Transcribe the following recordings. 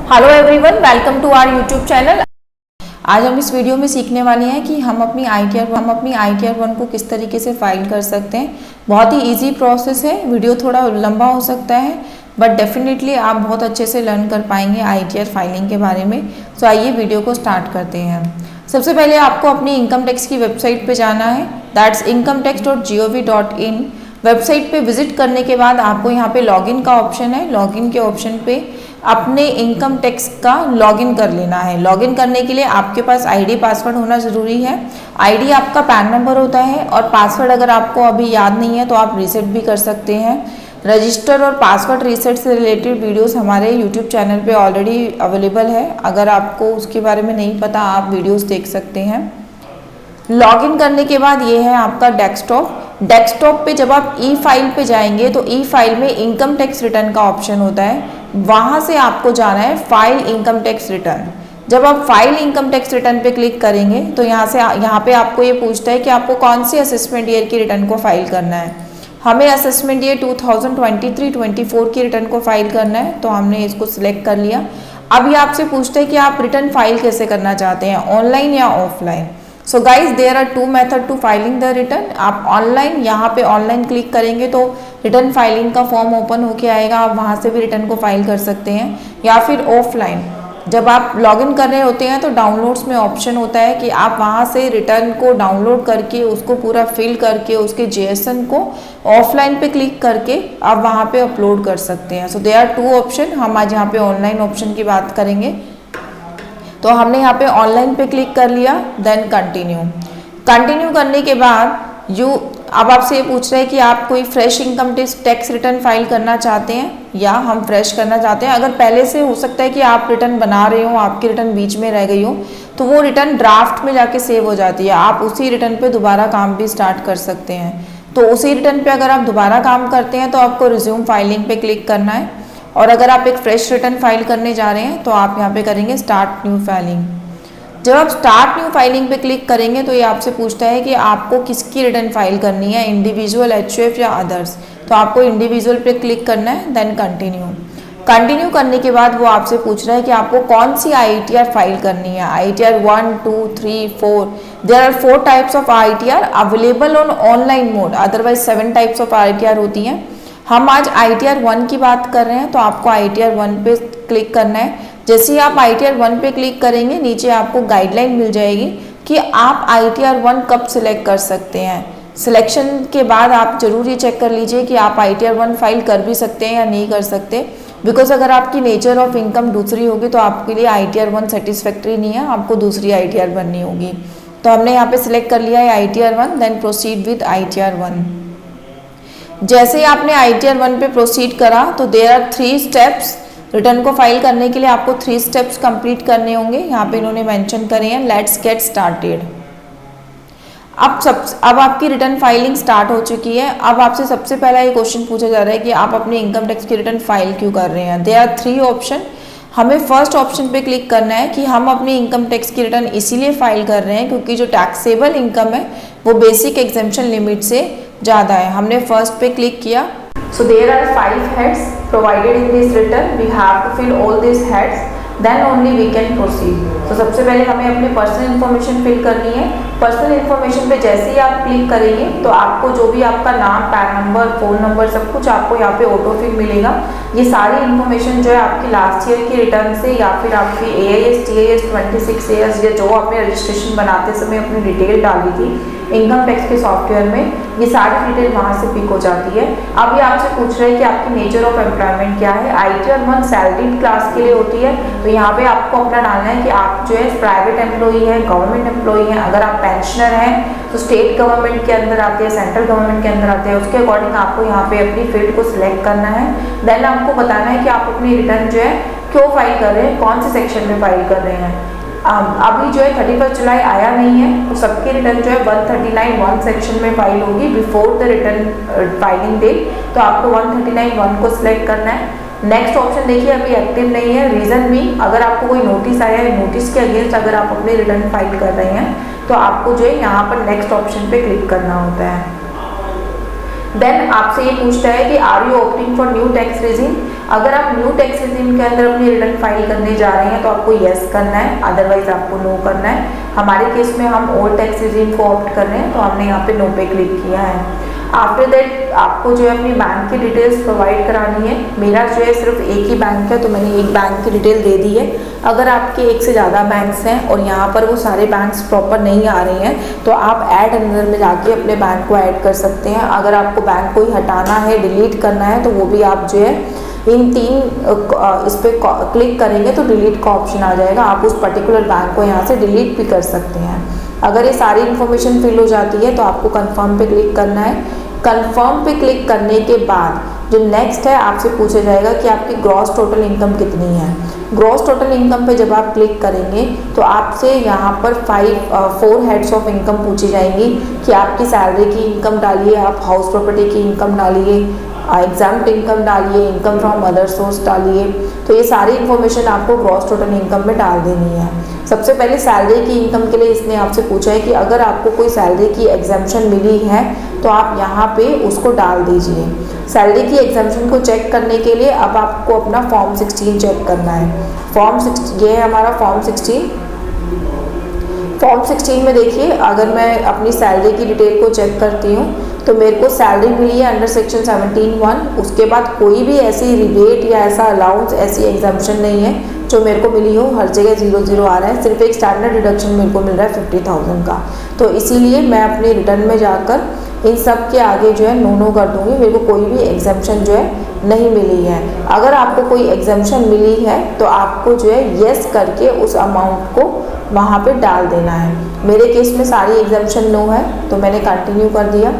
Hello everyone, welcome to our YouTube channel. आज हम इस वीडियो में सीखने वाले हैं कि हम अपनी ITR 1 को किस तरीके से फाइल कर सकते हैं। बहुत ही इजी प्रोसेस है। वीडियो थोड़ा लंबा हो सकता है बट डेफिनेटली आप बहुत अच्छे से लर्न कर पाएंगे ITR फाइलिंग के बारे में। तो आइए वीडियो को स्टार्ट करते हैं। सबसे पहले आपको अपनी इनकम टैक्स की वेबसाइट पे जाना है, दैट्स incometax.gov.in। वेबसाइट पे विजिट करने के बाद आपको यहाँ पे लॉगिन का ऑप्शन है। लॉगिन के ऑप्शन पे अपने इनकम टैक्स का लॉगिन कर लेना है। लॉगिन करने के लिए आपके पास आईडी पासवर्ड होना ज़रूरी है। आईडी आपका पैन नंबर होता है और पासवर्ड अगर आपको अभी याद नहीं है तो आप रीसेट भी कर सकते हैं। रजिस्टर और पासवर्ड रीसेट से रिलेटेड वीडियोस हमारे यूट्यूब चैनल पे ऑलरेडी अवेलेबल है। अगर आपको उसके बारे में नहीं पता आप वीडियोस देख सकते हैं। लॉगिन करने के बाद ये है आपका डेस्कटॉप पे जब आप ई फाइल पे जाएंगे तो ई फाइल में इनकम टैक्स रिटर्न का ऑप्शन होता है। वहाँ से आपको जाना है फाइल इनकम टैक्स रिटर्न। जब आप फाइल इनकम टैक्स रिटर्न पे क्लिक करेंगे तो यहाँ पे आपको ये पूछता है कि आपको कौन सी असेसमेंट ईयर की रिटर्न को फाइल करना है। हमें असेसमेंट ईयर 2023-24 की रिटर्न को फाइल करना है, तो हमने इसको सिलेक्ट कर लिया। अब ये आपसे पूछता है कि आप रिटर्न फाइल कैसे करना चाहते हैं, ऑनलाइन या offline. So guys there are two method to filing the return. आप ऑनलाइन, यहाँ पे ऑनलाइन क्लिक करेंगे तो रिटर्न फाइलिंग का फॉर्म ओपन होके आएगा, आप वहाँ से भी रिटर्न को फाइल कर सकते हैं। या फिर ऑफलाइन, जब आप लॉगिन कर रहे होते हैं तो डाउनलोड्स में ऑप्शन होता है कि आप वहाँ से रिटर्न को डाउनलोड करके उसको पूरा फिल करके उसके JSON को ऑफलाइन पे क्लिक करके आप वहाँ पे अपलोड कर सकते हैं। So there are two option. हम आज यहाँ पे ऑनलाइन ऑप्शन की बात करेंगे। तो हमने यहाँ पे ऑनलाइन पे क्लिक कर लिया, देन कंटिन्यू करने के बाद अब आपसे ये पूछ रहे हैं कि आप कोई fresh income tax return file करना चाहते हैं या हम फ्रेश करना चाहते हैं। अगर पहले से हो सकता है कि आप रिटर्न बना रहे हो, आपकी रिटर्न बीच में रह गई हो, तो वो रिटर्न ड्राफ्ट में जाके सेव हो जाती है। आप उसी रिटर्न पे दोबारा काम भी स्टार्ट कर सकते हैं। तो उसी रिटर्न पे अगर आप दोबारा काम करते हैं तो आपको रिज्यूम फाइलिंग पे क्लिक करना है। और अगर आप एक फ्रेश रिटर्न फाइल करने जा रहे हैं तो आप यहाँ पे करेंगे स्टार्ट न्यू फाइलिंग। जब आप स्टार्ट न्यू फाइलिंग पे क्लिक करेंगे तो ये आपसे पूछता है कि आपको किसकी रिटर्न फाइल करनी है, इंडिविजुअल, HUF या अदर्स। तो आपको इंडिविजुअल पे क्लिक करना है, देन कंटिन्यू करने के बाद वो आपसे पूछ रहा है कि आपको कौन सी ITR फाइल करनी है, ITR 1, 2, 3, 4। There are 4 types of ITR available on online mode, otherwise 7 types of ITR होती हैं। हम आज ITR 1 की बात कर रहे हैं, तो आपको ITR 1 पे क्लिक करना है। जैसे ही आप ITR 1 पे क्लिक करेंगे नीचे आपको गाइडलाइन मिल जाएगी कि आप ITR 1 कब सिलेक्ट कर सकते हैं। सिलेक्शन के बाद आप जरूर ये चेक कर लीजिए कि आप ITR 1 फाइल कर भी सकते हैं या नहीं कर सकते, बिकॉज अगर आपकी नेचर ऑफ इनकम दूसरी होगी तो आपके लिए ITR 1 सेटिस्फैक्ट्री नहीं है, आपको दूसरी ITR बननी होगी। तो हमने यहाँ पे सिलेक्ट कर लिया है ITR 1, then proceed with ITR 1। जैसे ही आपने ITR 1 पे प्रोसीड करा तो देयर आर 3 स्टेप्स। रिटर्न को फाइल करने के लिए आपको 3 स्टेप्स कंप्लीट करने होंगे, यहाँ पे इन्होंने मेंशन करे हैं। Let's get started. अब आपकी रिटर्न फाइलिंग स्टार्ट हो चुकी है। अब आपसे सबसे पहला ये क्वेश्चन पूछा जा रहा है कि आप अपने इनकम टैक्स की रिटर्न फाइल क्यों कर रहे हैं। There are 3 option. हमें फर्स्ट ऑप्शन पे क्लिक करना है कि हम अपनी इनकम टैक्स की रिटर्न इसीलिए फाइल कर रहे हैं क्योंकि जो टैक्सेबल इनकम है वो बेसिक एग्जेम्पशन लिमिट से ज़्यादा है। हमने फर्स्ट पे क्लिक किया। So there are 5 heads provided in this return. We have to fill all these heads, then only we can proceed. So सबसे पहले हमें अपनी पर्सनल इन्फॉर्मेशन फिल करनी है। पर्सनल इन्फॉर्मेशन पे जैसे ही आप क्लिक करेंगे तो आपको जो भी आपका नाम, पैन नंबर, फ़ोन नंबर सब कुछ आपको यहाँ पे ऑटो फिल मिलेगा। ये सारी इन्फॉर्मेशन जो है आपकी लास्ट ईयर की रिटर्न से या फिर आपकी AIS, TIS 26 ईयर्स या जो आपने रजिस्ट्रेशन बनाते समय अपनी डिटेल डाली थी इनकम टैक्स के सॉफ्टवेयर में, ये सारी डिटेल वहाँ से पिक हो जाती है। अब ये आपसे पूछ रहे हैं कि आपकी नेचर ऑफ एम्प्लॉयमेंट क्या है। ITR 1 सैलरीड क्लास के लिए होती है, तो यहाँ पे आपको अपना डालना है कि आप जो है प्राइवेट एम्प्लॉई है, गवर्नमेंट एम्प्लॉई है। अगर आप पेंशनर हैं तो स्टेट गवर्नमेंट के अंदर आते हैं, सेंट्रल गवर्नमेंट के अंदर आते हैं, उसके अकॉर्डिंग आपको यहाँ पे अपनी फील्ड को सिलेक्ट करना है। देन आपको बताना है कि आप अपनी रिटर्न जो है क्यों फाइल कर रहे हैं, कौन से सेक्शन में फाइल कर रहे हैं। अभी जो है 31 जुलाई आया नहीं है तो सबकी रिटर्न जो है 139(1) सेक्शन में फाइल होगी before the return filing date. तो आपको 139(1) को सिलेक्ट करना है। नेक्स्ट ऑप्शन देखिए अभी एक्टिव नहीं है। रीज़न भी, अगर आपको कोई नोटिस आया है, नोटिस के अगेंस्ट अगर आप अपने रिटर्न फाइल कर रहे हैं तो आपको जो है यहाँ पर नेक्स्ट ऑप्शन पे क्लिक करना होता है। देन आपसे ये पूछता है कि are you opting for new tax regime. अगर आप न्यू टैक्स रेजिम के अंदर अपनी रिटर्न फाइल करने जा रहे हैं तो आपको येस करना है, अदरवाइज आपको नो करना है। हमारे केस में हम ओल्ड टैक्स रेजिम को ऑप्ट कर रहे हैं तो हमने यहाँ पे नो पे क्लिक किया है। आफ्टर दैट आपको जो है अपनी बैंक की डिटेल्स प्रोवाइड करानी है। मेरा जो है सिर्फ एक ही बैंक है तो मैंने एक बैंक की डिटेल दे दी है। अगर आपके एक से ज़्यादा बैंक्स हैं और यहाँ पर वो सारे बैंक्स प्रॉपर नहीं आ रहे हैं तो आप ऐड अंदर में जाके अपने बैंक को ऐड कर सकते हैं। अगर आपको बैंक को ही हटाना है, डिलीट करना है तो वो भी आप जो है इन 3 इस पर क्लिक करेंगे तो डिलीट का ऑप्शन आ जाएगा। आप उस पर्टिकुलर बैंक को यहाँ से डिलीट भी कर सकते हैं। अगर ये सारी इन्फॉर्मेशन फिल हो जाती है तो आपको कंफर्म पे क्लिक करना है। कंफर्म पे क्लिक करने के बाद जो नेक्स्ट है आपसे पूछा जाएगा कि आपकी ग्रॉस टोटल इनकम कितनी है। ग्रॉस टोटल इनकम पे जब आप क्लिक करेंगे तो आपसे यहाँ पर 4 हेड्स ऑफ इनकम पूछी जाएंगी कि आपकी सैलरी की इनकम डालिए, आप हाउस प्रॉपर्टी की इनकम डालिए, एग्जाम्प्ट इनकम डालिए, इनकम फ्रॉम अदर सोर्स डालिए। तो ये सारी इन्फॉर्मेशन आपको ग्रॉस टोटल इनकम में डाल देनी है। सबसे पहले सैलरी की इनकम के लिए इसने आपसे पूछा है कि अगर आपको कोई सैलरी की एग्जाम्पशन मिली है तो आप यहाँ पे उसको डाल दीजिए। सैलरी की एग्जाम्पशन को चेक करने के लिए अब आपको अपना फॉर्म 16 चेक करना है। फॉर्म 16 ये है हमारा फॉर्म 16। फॉर्म 16 में देखिए अगर मैं अपनी सैलरी की डिटेल को चेक करती हूँ तो मेरे को सैलरी मिली है अंडर सेक्शन 17(1). उसके बाद कोई भी ऐसी रिबेट या ऐसा अलाउंस, ऐसी एग्जाम्पशन नहीं है जो मेरे को मिली हो। हर जगह 0 आ रहा है। सिर्फ एक स्टैंडर्ड डिडक्शन मेरे को मिल रहा है 50,000 का। तो इसीलिए मैं अपने रिटर्न में जाकर इन सब के आगे जो है नो कर दूंगी। मेरे को कोई भी एग्जाम्पशन जो है नहीं मिली है। अगर आपको कोई एग्जाम्पशन मिली है तो आपको जो है येस करके उस अमाउंट को वहाँ पे डाल देना है। मेरे केस में सारी एग्जाम्पशन नो है तो मैंने कंटिन्यू कर दिया।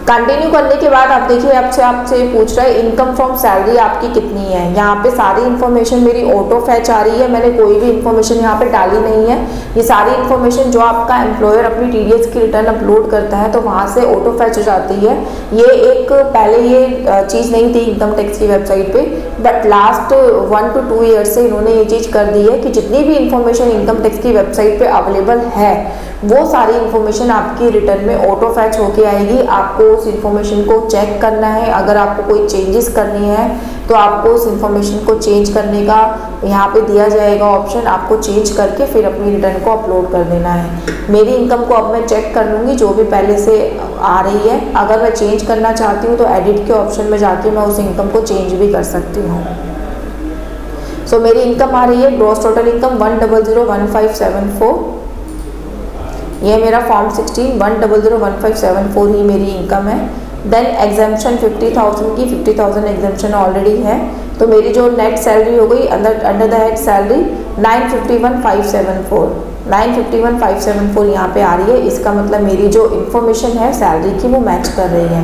कंटिन्यू करने के बाद आप देखिए आपसे पूछ रहा है इनकम फ्रॉम सैलरी आपकी कितनी है। यहाँ पे सारी इन्फॉर्मेशन मेरी ऑटो फैच आ रही है। मैंने कोई भी इन्फॉर्मेशन यहाँ पे डाली नहीं है। ये सारी इन्फॉर्मेशन जो आपका एम्प्लॉयर अपनी टीडीएस की रिटर्न अपलोड करता है तो वहाँ से ऑटो फैच हो जाती है। ये एक पहले ये चीज़ नहीं थी इनकम टैक्स की वेबसाइट पे, बट लास्ट 1 to 2 ईयर्स से इन्होंने ये चीज़ कर दी है कि जितनी भी इन्फॉर्मेशन इनकम टैक्स की वेबसाइट पे अवेलेबल है वो सारी इन्फॉर्मेशन आपकी रिटर्न में ऑटो फैच होके आएगी। आपको उस इन्फॉर्मेशन को चेक करना है। अगर आपको कोई चेंजेस करनी है तो आपको उस इन्फॉर्मेशन को चेंज करने का यहाँ पे दिया जाएगा ऑप्शन। आपको चेंज करके फिर अपनी रिटर्न को अपलोड कर देना है। मेरी इनकम को अब मैं चेक कर लूँगी जो भी पहले से आ रही है। अगर मैं चेंज करना चाहती हूँ तो एडिट के ऑप्शन में जाके मैं उस इनकम को चेंज भी कर सकती हूँ। सो मेरी इनकम आ रही है ग्रॉस टोटल इनकम 1001574। ये मेरा फॉर्म 16 1001574 ही मेरी इनकम है। देन एग्जाम्पशन 50,000 की 50,000 एग्जाम्पशन ऑलरेडी है। तो मेरी जो नेट सैलरी हो गई अंडर द हेड सैलरी 951,574 951,574 यहाँ पे आ रही है। इसका मतलब मेरी जो इन्फॉर्मेशन है सैलरी की वो मैच कर रही है।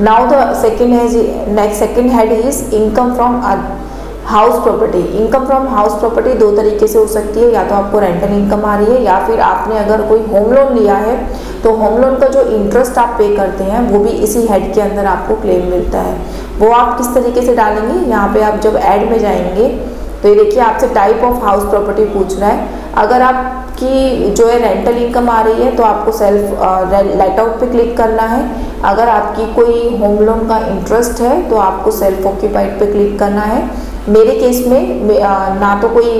Now the second head is income from house property. Income from house property 2 तरीके से हो सकती है। या तो आपको रेंटल इनकम आ रही है या फिर आपने अगर कोई होम लोन लिया है तो होम लोन का जो इंटरेस्ट आप पे करते हैं वो भी इसी हेड के अंदर आपको क्लेम मिलता है। वो आप किस तरीके से डालेंगे, यहाँ पे आप जब ऐड में जाएंगे तो ये देखिए आपसे टाइप ऑफ हाउस प्रॉपर्टी पूछ रहा है। अगर आपकी जो है रेंटल इनकम आ रही है तो आपको सेल्फ लेट आउट पे क्लिक करना है। अगर आपकी कोई होम लोन का इंटरेस्ट है तो आपको सेल्फ ऑक्यूपाइड पे क्लिक करना है। मेरे केस में ना तो कोई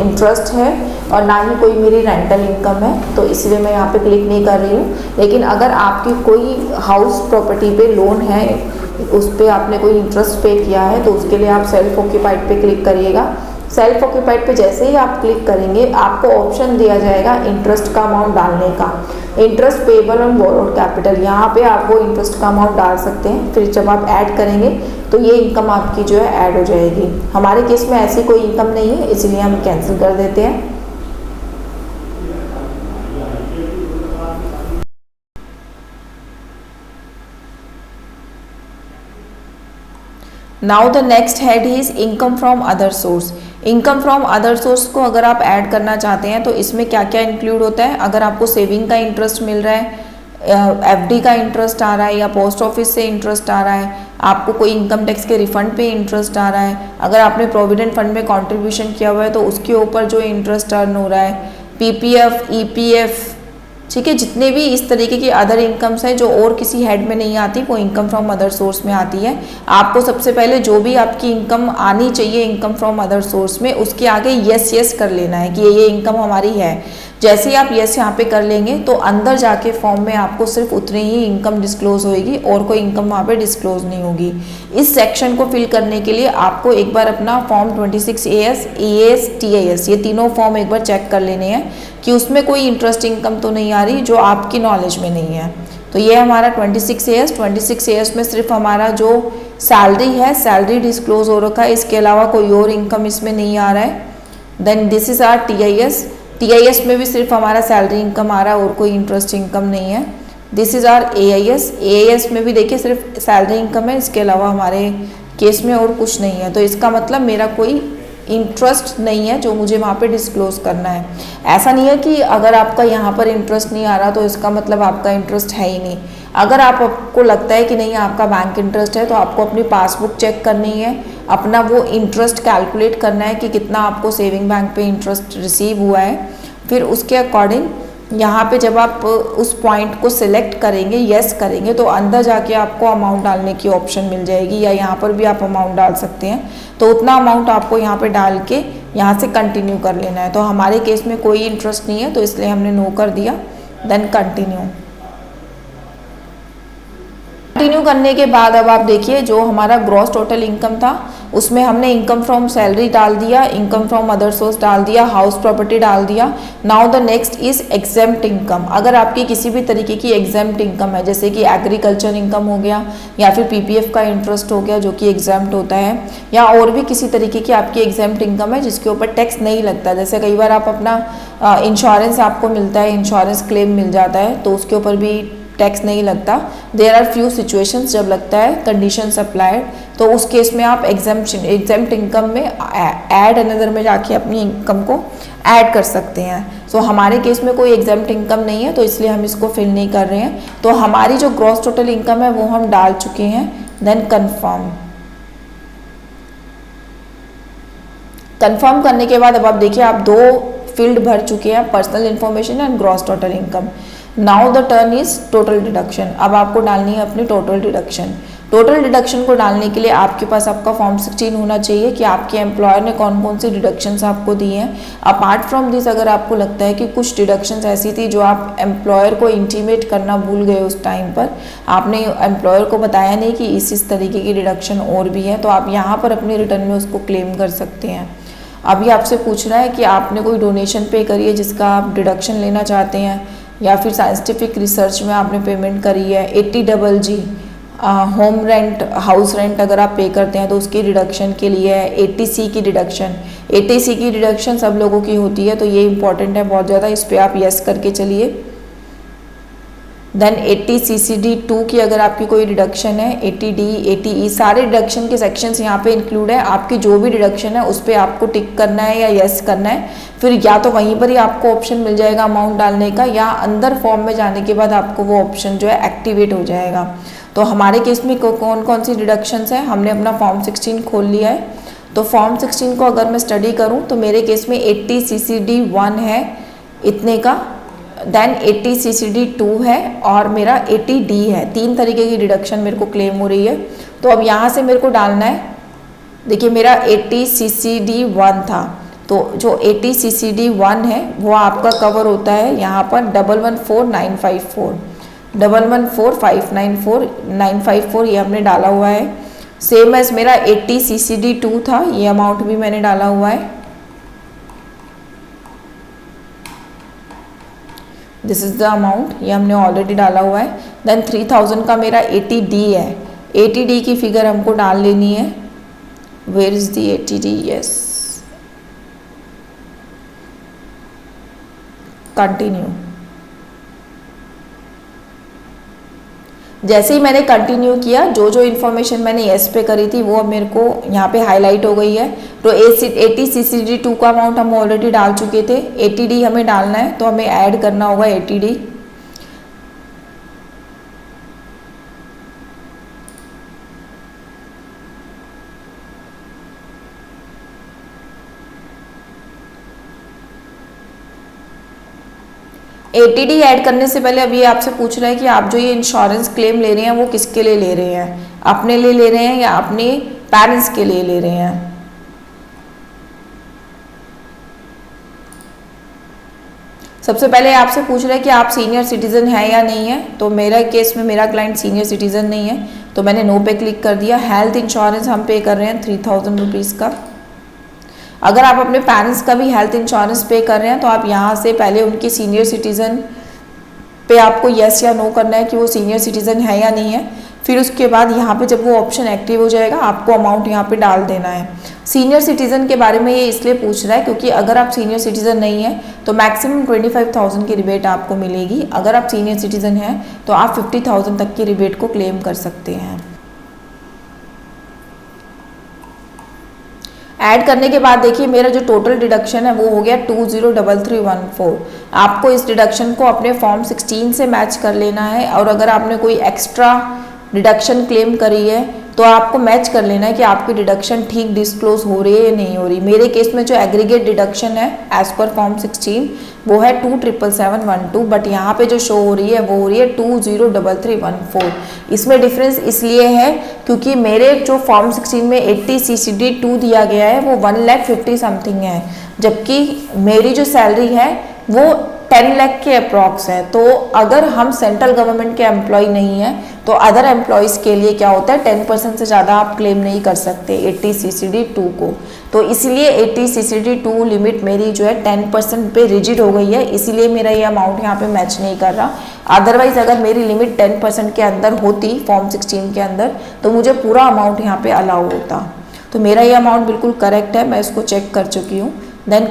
इंटरेस्ट है और ना ही कोई मेरी रेंटल इनकम है तो इसलिए मैं यहाँ पे क्लिक नहीं कर रही हूँ। लेकिन अगर आपकी कोई हाउस प्रॉपर्टी पे लोन है, उस पर आपने कोई इंटरेस्ट पे किया है तो उसके लिए आप सेल्फ ऑक्यूपाइड पे क्लिक करिएगा। सेल्फ ऑक्यूपाइड पे जैसे ही आप क्लिक करेंगे आपको ऑप्शन दिया जाएगा इंटरेस्ट का अमाउंट डालने का। Interest payable on borrowed capital, यहाँ पे आप वो इंटरेस्ट का अमाउंट डाल सकते हैं। फिर जब आप ऐड करेंगे तो ये इनकम आपकी जो है ऐड हो जाएगी। हमारे केस में ऐसी कोई इनकम नहीं है इसलिए हम कैंसिल कर देते हैं। Now the next head is income from other source. Income from other source को अगर आप ऐड करना चाहते हैं तो इसमें क्या क्या इंक्लूड होता है। अगर आपको सेविंग का इंटरेस्ट मिल रहा है, एफडी का इंटरेस्ट आ रहा है या पोस्ट ऑफिस से इंटरेस्ट आ रहा है, आपको कोई इनकम टैक्स के रिफंड पे इंटरेस्ट आ रहा है, अगर आपने प्रोविडेंट फंड में कंट्रीब्यूशन किया हुआ है तो उसके ऊपर जो इंटरेस्ट अर्न हो रहा है, पीपीएफ, ईपीएफ, ठीक है, जितने भी इस तरीके की अदर इनकम्स हैं जो और किसी हेड में नहीं आती, वो इनकम फ्रॉम अदर सोर्स में आती है। आपको सबसे पहले जो भी आपकी इनकम आनी चाहिए इनकम फ्रॉम अदर सोर्स में, उसके आगे यस यस कर लेना है कि ये इनकम हमारी है। जैसे ही आप यस यहाँ पे कर लेंगे तो अंदर जाके फॉर्म में आपको सिर्फ उतनी ही इनकम डिस्क्लोज होगी और कोई इनकम वहाँ पे डिस्क्लोज नहीं होगी। इस सेक्शन को फिल करने के लिए आपको एक बार अपना फॉर्म 26AS, EAS, TAS ये तीनों फॉर्म एक बार चेक कर लेने हैं कि उसमें कोई इंटरेस्ट इनकम तो नहीं आ रही जो आपकी नॉलेज में नहीं है। तो ये हमारा 26AS में सिर्फ हमारा जो सैलरी है, सैलरी डिस्क्लोज हो रखा है, इसके अलावा कोई और इनकम इसमें नहीं आ रहा है। देन दिस इज आर TIS में भी सिर्फ हमारा सैलरी इनकम आ रहा है और कोई इंटरेस्ट इनकम नहीं है। दिस इज आर AIS में भी देखिए सिर्फ सैलरी इनकम है, इसके अलावा हमारे केस में और कुछ नहीं है। तो इसका मतलब मेरा कोई इंटरेस्ट नहीं है जो मुझे वहाँ पे डिस्क्लोज करना है। ऐसा नहीं है कि अगर आपका यहाँ पर इंटरेस्ट नहीं आ रहा तो इसका मतलब आपका इंटरेस्ट है ही नहीं। अगर आपको लगता है कि नहीं आपका बैंक इंटरेस्ट है तो आपको अपनी पासबुक चेक करनी है, अपना वो इंटरेस्ट कैलकुलेट करना है कि कितना आपको सेविंग बैंक पे इंटरेस्ट रिसीव हुआ है। फिर उसके अकॉर्डिंग यहाँ पे जब आप उस पॉइंट को सिलेक्ट करेंगे, यस करेंगे, तो अंदर जाके आपको अमाउंट डालने की ऑप्शन मिल जाएगी, या यहाँ पर भी आप अमाउंट डाल सकते हैं। तो उतना अमाउंट आपको यहाँ पे डाल के यहाँ से कंटिन्यू कर लेना है। तो हमारे केस में कोई इंटरेस्ट नहीं है तो इसलिए हमने नो कर दिया। देन कंटिन्यू करने के बाद अब आप देखिए जो हमारा ग्रॉस टोटल इनकम था उसमें हमने इनकम फ्रॉम सैलरी डाल दिया, इनकम फ्रॉम अदर सोर्स डाल दिया, हाउस प्रॉपर्टी डाल दिया। Now the next is exempt income. अगर आपकी किसी भी तरीके की एग्जेम्प्ट इनकम है, जैसे कि एग्रीकल्चर इनकम हो गया या फिर पीपीएफ का इंटरेस्ट हो गया जो कि एग्जेम्प्ट होता है, या और भी किसी तरीके की आपकी एग्जेम्प्ट इनकम है जिसके ऊपर टैक्स नहीं लगता, जैसे कई बार आप अपना इंश्योरेंस आपको मिलता है, इंश्योरेंस क्लेम मिल जाता है तो उसके ऊपर भी टैक्स नहीं लगता। देयर आर फ्यू सिचुएशंस जब लगता है, कंडीशंस अप्लाइड, तो उस केस में आप एग्जेम्प्ट इनकम में ऐड अनदर में जाके अपनी इनकम को ऐड कर सकते हैं। सो हमारे केस में कोई एग्जेम्प्ट इनकम नहीं है तो इसलिए हम इसको फिल नहीं कर रहे हैं। तो हमारी जो ग्रॉस टोटल इनकम है वो हम डाल चुके हैं। देन कन्फर्म करने के बाद अब आप देखिए आप दो फील्ड भर चुके हैं, personal information and gross total income. Now the turn is total deduction. अब आपको डालनी है अपनी टोटल डिडक्शन। टोटल डिडक्शन को डालने के लिए आपके पास आपका फॉर्म 16 होना चाहिए कि आपके एम्प्लॉयर ने कौन कौन सी डिडक्शंस आपको दी हैं। अपार्ट फ्रॉम दिस अगर आपको लगता है कि कुछ डिडक्शंस ऐसी थी जो आप एम्प्लॉयर को इंटीमेट करना भूल गए उस टाइम पर, आपने एम्प्लॉयर को बताया नहीं कि इस तरीके की डिडक्शन और भी है, तो आप यहाँ पर अपने रिटर्न में उसको क्लेम कर सकते हैं। अभी आपसे पूछ रहा है कि आपने कोई डोनेशन पे करी है जिसका आप डिडक्शन लेना चाहते हैं, या फिर साइंटिफिक रिसर्च में आपने पेमेंट करी है, 80GG home rent, house rent अगर आप पे करते हैं तो उसकी डिडक्शन के लिए है, 80C की डिडक्शन। 80C की डिडक्शन सब लोगों की होती है तो ये इंपॉर्टेंट है बहुत ज़्यादा, इस पर आप यस करके चलिए। देन 80CCD2 की अगर आपकी कोई डिडक्शन है, 80D, 80E, सारे डिडक्शन के सेक्शंस यहाँ पे इंक्लूड है। आपकी जो भी डिडक्शन है उस पर आपको टिक करना है या यस करना है। फिर या तो वहीं पर ही आपको ऑप्शन मिल जाएगा अमाउंट डालने का, या अंदर फॉर्म में जाने के बाद आपको वो ऑप्शन जो है एक्टिवेट हो जाएगा। तो हमारे केस में कौन कौन सी डिडक्शंस हैं, हमने अपना फॉर्म 16 खोल लिया है। तो फॉर्म 16 को अगर मैं स्टडी करूँ तो मेरे केस में 80CCD1 है इतने का, देन 80CCD2 है और मेरा 80D है। 3 तरीके की डिडक्शन मेरे को क्लेम हो रही है। तो अब यहाँ से मेरे को डालना है, देखिए मेरा 80CCD1 था, तो जो 80CCD1 है वो आपका कवर होता है यहाँ पर 114954, 114594 ये हमने डाला हुआ है। सेम एज मेरा 80CCD2 था, ये अमाउंट भी मैंने डाला हुआ है। दिस इज द अमाउंट, ये हमने ऑलरेडी डाला हुआ है। देन 3000 का मेरा 80D है, 80D की फिगर हमको डाल लेनी है। Where is the 80D? Yes, continue. जैसे ही मैंने कंटिन्यू किया, जो जो इन्फॉर्मेशन मैंने येस पे करी थी वो अब मेरे को यहाँ पे हाईलाइट हो गई है। तो 80CCD2 का अमाउंट हम ऑलरेडी डाल चुके थे, 80D हमें डालना है तो हमें ऐड करना होगा 80D। एटीडी ऐड करने से पहले अभी आपसे पूछ रहा है कि आप जो ये इंश्योरेंस क्लेम ले रहे हैं वो किसके लिए ले रहे हैं, अपने लिए ले रहे हैं या अपने पेरेंट्स के लिए ले रहे हैं। सबसे पहले आपसे पूछ रहा है कि आप सीनियर सिटीजन है या नहीं है। तो मेरा केस में मेरा क्लाइंट सीनियर सिटीजन नहीं है, तो मैंने नो पे क्लिक कर दिया। हेल्थ इंश्योरेंस हम पे कर रहे हैं 3000 रुपीज़ का। अगर आप अपने पेरेंट्स का भी हेल्थ इंश्योरेंस पे कर रहे हैं तो आप यहाँ से पहले उनके सीनियर सिटीजन पे आपको येस या नो करना है कि वो सीनियर सिटीजन है या नहीं है। फिर उसके बाद यहाँ पे जब वो ऑप्शन एक्टिव हो जाएगा आपको अमाउंट यहाँ पे डाल देना है। सीनियर सिटीजन के बारे में ये इसलिए पूछ रहा है क्योंकि अगर आप सीनियर सिटीजन नहीं है तो मैक्सिमम 25,000 की रिबेट आपको मिलेगी। अगर आप सीनियर सिटीजन हैं तो आप 50,000 तक की रिबेट को क्लेम कर सकते हैं। ऐड करने के बाद देखिए मेरा जो टोटल डिडक्शन है वो हो गया 203314। आपको इस डिडक्शन को अपने फॉर्म 16 से मैच कर लेना है, और अगर आपने कोई एक्स्ट्रा डिडक्शन क्लेम करी है तो आपको मैच कर लेना है कि आपकी डिडक्शन ठीक डिस्क्लोज हो रही है या नहीं हो रही। मेरे केस में जो एग्रीगेट डिडक्शन है एज पर फॉर्म 16 वो है 2,777,12, बट यहाँ पे जो शो हो रही है वो हो रही है 203314। इसमें डिफरेंस इसलिए है क्योंकि मेरे जो फॉर्म 16 में 80 CCD2 दिया गया है वो 1,50,000 समथिंग है, जबकि मेरी जो सैलरी है वो 10 लाख के अप्रॉक्स है। तो अगर हम सेंट्रल गवर्नमेंट के एम्प्लॉय नहीं है तो अदर एम्प्लॉयज़ के लिए क्या होता है 10% से ज़्यादा आप क्लेम नहीं कर सकते 80 CCD2 को। तो इसलिए 80 CCD2 लिमिट मेरी जो है 10% पे रिजिड हो गई है, इसीलिए मेरा ये अमाउंट यहाँ पे मैच नहीं कर रहा। अदरवाइज अगर मेरी लिमिट 10% के अंदर होती फॉर्म 16 के अंदर तो मुझे पूरा अमाउंट यहाँ पे अलाउ होता। तो मेरा ये अमाउंट बिल्कुल करेक्ट है, मैं इसको चेक कर चुकी हूँ। देन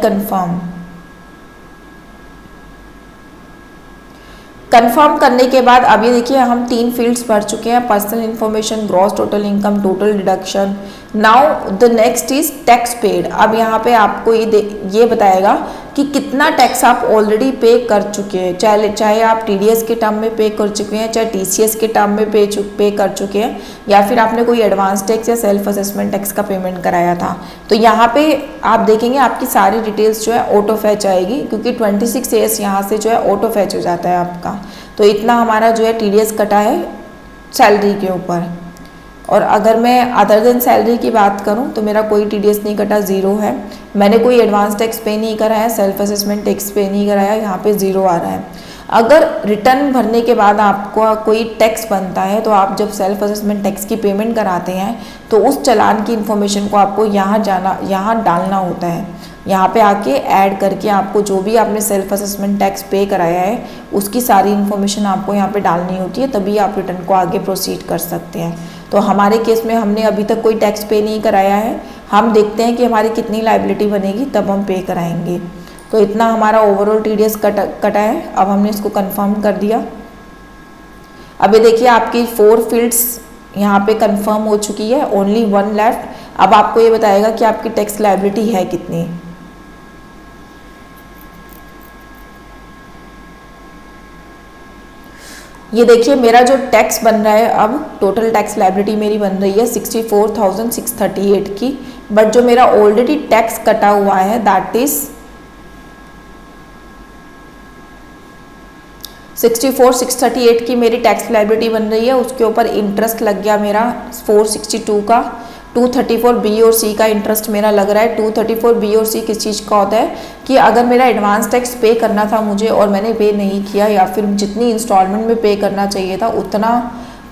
कंफर्म करने के बाद अब ये देखिए हम 3 फील्ड्स भर चुके हैं, personal information, gross total income, total deduction. Now the next is tax paid. अब यहाँ पे आपको ये बताएगा कि कितना टैक्स आप ऑलरेडी पे कर चुके हैं, चाहे आप TDS के टर्म में पे कर चुके हैं, चाहे TCS के टर्म में पे कर चुके हैं, या फिर आपने कोई एडवांस टैक्स या सेल्फ असेसमेंट टैक्स का पेमेंट कराया था। तो यहाँ पे आप देखेंगे आपकी सारी डिटेल्स जो है ऑटो फैच आएगी, क्योंकि 26 AS यहाँ से जो है ऑटो फैच हो जाता है आपका। तो इतना हमारा जो है TDS कटा है सैलरी के ऊपर। और अगर मैं अदर देन सैलरी की बात करूं तो मेरा कोई TDS नहीं कटा, 0 है। मैंने कोई एडवांस टैक्स पे नहीं कराया, सेल्फ असेसमेंट टैक्स पे नहीं कराया, यहाँ पे 0 आ रहा है। अगर रिटर्न भरने के बाद आपको कोई टैक्स बनता है तो आप जब सेल्फ असेसमेंट टैक्स की पेमेंट कराते हैं तो उस चालान की इन्फॉर्मेशन को आपको यहाँ डालना होता है। यहाँ पे आके ऐड करके आपको जो भी आपने सेल्फ असेसमेंट टैक्स पे कराया है उसकी सारी इन्फॉर्मेशन आपको यहाँ पे डालनी होती है, तभी आप रिटर्न को आगे प्रोसीड कर सकते हैं। तो हमारे केस में हमने अभी तक कोई टैक्स पे नहीं कराया है, हम देखते हैं कि हमारी कितनी लायबिलिटी बनेगी तब हम पे कराएंगे। तो इतना हमारा ओवरऑल TDS कटा है। अब हमने इसको कंफर्म कर दिया। अब ये देखिए आपकी 4 फील्ड्स यहाँ पे कंफर्म हो चुकी है, ओनली 1 लेफ्ट। अब आपको ये बताएगा कि आपकी टैक्स लायबिलिटी है कितनी। ये देखिए मेरा जो टैक्स बन रहा है, अब टोटल टैक्स लायबिलिटी मेरी बन रही है 64,638 की, बट जो मेरा ऑलरेडी टैक्स कटा हुआ है दैट इज 64,638 की मेरी टैक्स लायबिलिटी बन रही है। उसके ऊपर इंटरेस्ट लग गया मेरा 462 का, 234 B और C का इंटरेस्ट मेरा लग रहा है। 234 B और C किस चीज़ का होता है कि अगर मेरा एडवांस टैक्स पे करना था मुझे और मैंने पे नहीं किया, या फिर जितनी इंस्टॉलमेंट में पे करना चाहिए था उतना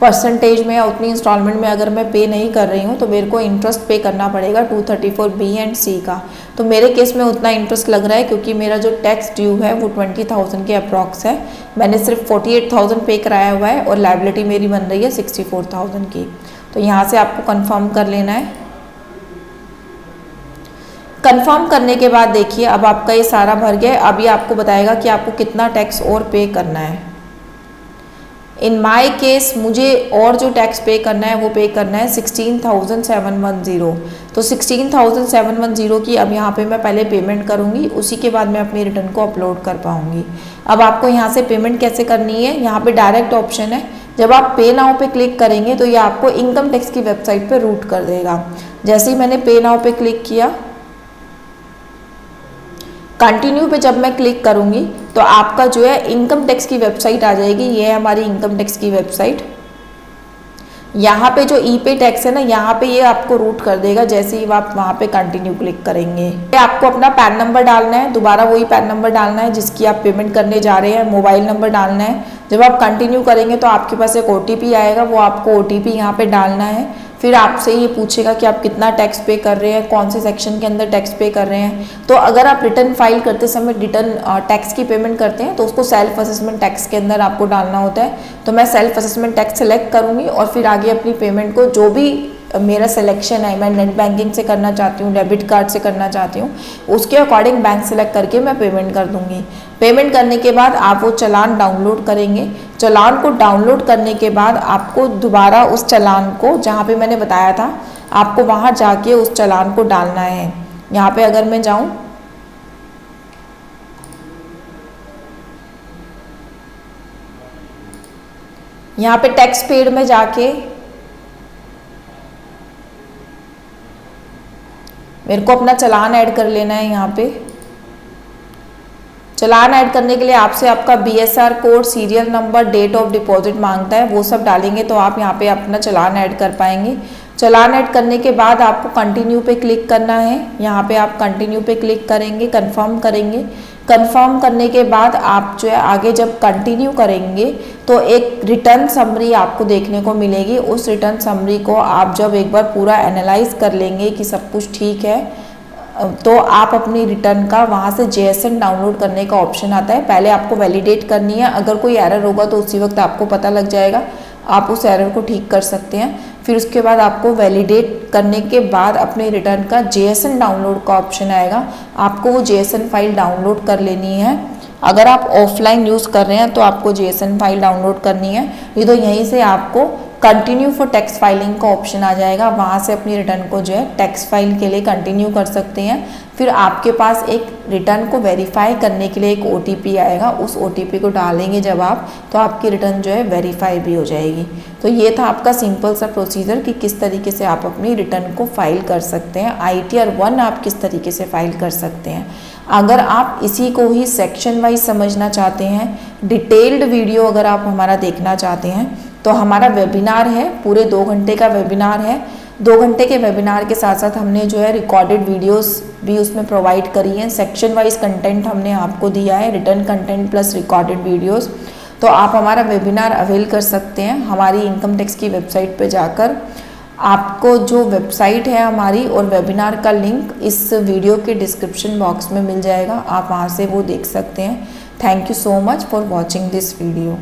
परसेंटेज में या उतनी इंस्टॉलमेंट में अगर मैं पे नहीं कर रही हूँ तो मेरे को इंटरेस्ट पे करना पड़ेगा 234 B एंड C का। तो मेरे केस में उतना इंटरेस्ट लग रहा है क्योंकि मेरा जो टैक्स ड्यू है वो 20,000 के अप्रॉक्स है। मैंने सिर्फ 48,000 पे कराया हुआ है और लायबिलिटी मेरी बन रही है 64,000 की। तो यहाँ से आपको कंफर्म कर लेना है। कंफर्म करने के बाद देखिए अब आपका ये सारा भर गया। अब ये आपको बताएगा कि आपको कितना टैक्स और पे करना है। इन माय केस मुझे और जो टैक्स पे करना है वो पे करना है 16,710। तो 16,710 की अब यहाँ पे मैं पहले पेमेंट करूँगी, उसी के बाद मैं अपनी रिटर्न को अपलोड कर पाऊँगी। अब आपको यहाँ से पेमेंट कैसे करनी है, यहाँ पे डायरेक्ट ऑप्शन है। जब आप पे नाउ पे क्लिक करेंगे तो ये आपको इनकम टैक्स की वेबसाइट पे रूट कर देगा। जैसे ही मैंने पे नाउ पे क्लिक किया कंटिन्यू पे जब मैं क्लिक करूँगी तो आपका जो है इनकम टैक्स की वेबसाइट आ जाएगी। ये है हमारी इनकम टैक्स की वेबसाइट। यहाँ पे जो ई पे टैक्स है ना, यहाँ पे ये आपको रूट कर देगा जैसे ही आप वहाँ पे कंटिन्यू क्लिक करेंगे। आपको अपना पैन नंबर डालना है, दोबारा वही पैन नंबर डालना है जिसकी आप पेमेंट करने जा रहे हैं, मोबाइल नंबर डालना है। जब आप कंटिन्यू करेंगे तो आपके पास एक OTP आएगा, वो आपको OTP यहाँ पे डालना है। फिर आपसे ये पूछेगा कि आप कितना टैक्स पे कर रहे हैं, कौन से सेक्शन के अंदर टैक्स पे कर रहे हैं। तो अगर आप रिटर्न फाइल करते समय रिटर्न टैक्स की पेमेंट करते हैं तो उसको सेल्फ असेसमेंट टैक्स के अंदर आपको डालना होता है। तो मैं सेल्फ असेसमेंट टैक्स सेलेक्ट करूँगी और फिर आगे अपनी पेमेंट को जो भी मेरा सिलेक्शन है, मैं नेट बैंकिंग से करना चाहती हूँ, डेबिट कार्ड से करना चाहती हूँ, उसके अकॉर्डिंग बैंक सेलेक्ट करके मैं पेमेंट कर दूँगी। पेमेंट करने के बाद आप वो चालान डाउनलोड करेंगे। चालान को डाउनलोड करने के बाद आपको दोबारा उस चालान को, जहाँ पे मैंने बताया था, आपको वहाँ जाके उस चालान को डालना है। यहाँ पे अगर मैं जाऊँ, यहाँ पे टैक्स पेड में जाके मेरे को अपना चालान ऐड कर लेना है। यहाँ पे चालान ऐड करने के लिए आपसे आपका BSR code, serial number, date of deposit मांगता है, वो सब डालेंगे तो आप यहाँ पे अपना चालान ऐड कर पाएंगे। चालान ऐड करने के बाद आपको कंटिन्यू पे क्लिक करना है। यहाँ पे आप कंटिन्यू पे क्लिक करेंगे, कंफर्म करेंगे। कंफर्म करने के बाद आप जो है आगे जब कंटिन्यू करेंगे तो एक रिटर्न समरी आपको देखने को मिलेगी। उस रिटर्न समरी को आप जब एक बार पूरा एनालाइज कर लेंगे कि सब कुछ ठीक है तो आप अपनी रिटर्न का वहाँ से JSN डाउनलोड करने का ऑप्शन आता है। पहले आपको वैलिडेट करनी है, अगर कोई एरर होगा तो उसी वक्त आपको पता लग जाएगा, आप उस एरर को ठीक कर सकते हैं। फिर उसके बाद आपको वैलिडेट करने के बाद अपने रिटर्न का JSN डाउनलोड का ऑप्शन आएगा, आपको वो JSN फाइल डाउनलोड कर लेनी है। अगर आप ऑफलाइन यूज़ कर रहे हैं तो आपको JSN फाइल डाउनलोड करनी है। ये तो यहीं से आपको कंटिन्यू फॉर टैक्स फाइलिंग का ऑप्शन आ जाएगा, वहाँ से अपनी रिटर्न को जो है टैक्स फाइल के लिए कंटिन्यू कर सकते हैं। फिर आपके पास एक रिटर्न को वेरीफाई करने के लिए एक OTP आएगा, उस OTP को डालेंगे जब आप, तो आपकी रिटर्न जो है वेरीफाई भी हो जाएगी। तो ये था आपका सिंपल सा प्रोसीजर कि किस तरीके से आप अपनी रिटर्न को फाइल कर सकते हैं। ITR 1 आप किस तरीके से फाइल कर सकते हैं। अगर आप इसी को ही सेक्शन वाइज समझना चाहते हैं, डिटेल्ड वीडियो अगर आप हमारा देखना चाहते हैं तो हमारा वेबिनार है, पूरे 2 घंटे का वेबिनार है। 2 घंटे के वेबिनार के साथ साथ हमने जो है रिकॉर्डेड वीडियोस भी उसमें प्रोवाइड करी हैं। सेक्शन वाइज कंटेंट हमने आपको दिया है, written content plus recorded videos. तो आप हमारा वेबिनार अवेल कर सकते हैं हमारी इनकम टैक्स की वेबसाइट पे जाकर। आपको जो वेबसाइट है हमारी और वेबिनार का लिंक इस वीडियो के डिस्क्रिप्शन बॉक्स में मिल जाएगा, आप वहाँ से वो देख सकते हैं। Thank you so much for watching this video.